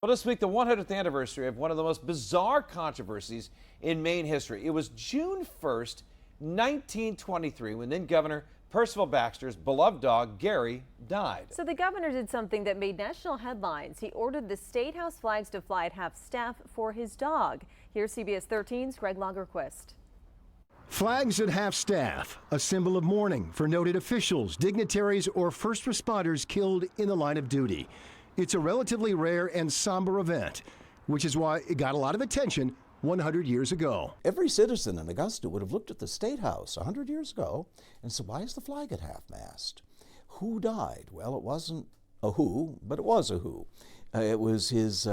Well, this week, the 100th anniversary of one of the most bizarre controversies in Maine history. It was June 1st, 1923, when then Governor Percival Baxter's beloved dog, Garry, died. So the governor did something that made national headlines. He ordered the State House flags to fly at half-staff for his dog. Here's CBS 13's Greg Lagerquist. Flags at half-staff, a symbol of mourning for noted officials, dignitaries, or first responders killed in the line of duty. It's a relatively rare and somber event, which is why it got a lot of attention 100 years ago. Every citizen in Augusta would have looked at the State House 100 years ago and said, why is the flag at half-mast? Who died? Well, it wasn't a who, but it was a who. It was his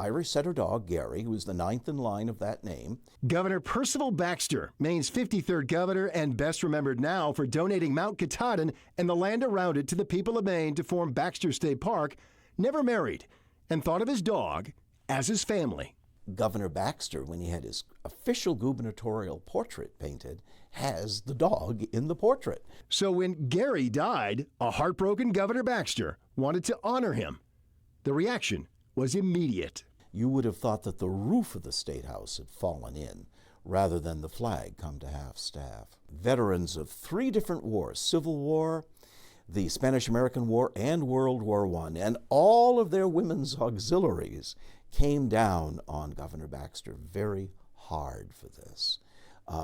Irish setter dog, Garry, who was the 9th in line of that name. Governor Percival Baxter, Maine's 53rd governor and best remembered now for donating Mount Katahdin and the land around it to the people of Maine to form Baxter State Park, never married and thought of his dog as his family. Governor Baxter, when he had his official gubernatorial portrait painted, has the dog in the portrait. So when Garry died, a heartbroken Governor Baxter wanted to honor him. The reaction was immediate. You would have thought that the roof of the State House had fallen in rather than the flag come to half-staff. Veterans of 3 different wars, Civil War, the Spanish-American War, and World War I, and all of their women's auxiliaries came down on Governor Baxter very hard for this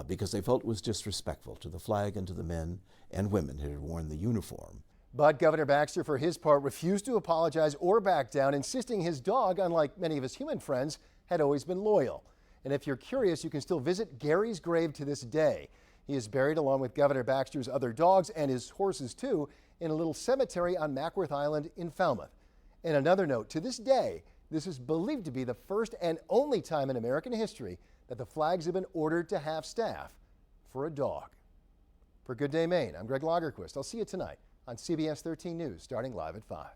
because they felt it was disrespectful to the flag and to the men and women who had worn the uniform. But Governor Baxter, for his part, refused to apologize or back down, insisting his dog, unlike many of his human friends, had always been loyal. And if you're curious, you can still visit Garry's grave to this day. He is buried along with Governor Baxter's other dogs and his horses, too, in a little cemetery on Mackworth Island in Falmouth. And another note, to this day, this is believed to be the first and only time in American history that the flags have been ordered to half-staff for a dog. For Good Day Maine, I'm Greg Lagerquist. I'll see you tonight on CBS 13 News, starting live at 5.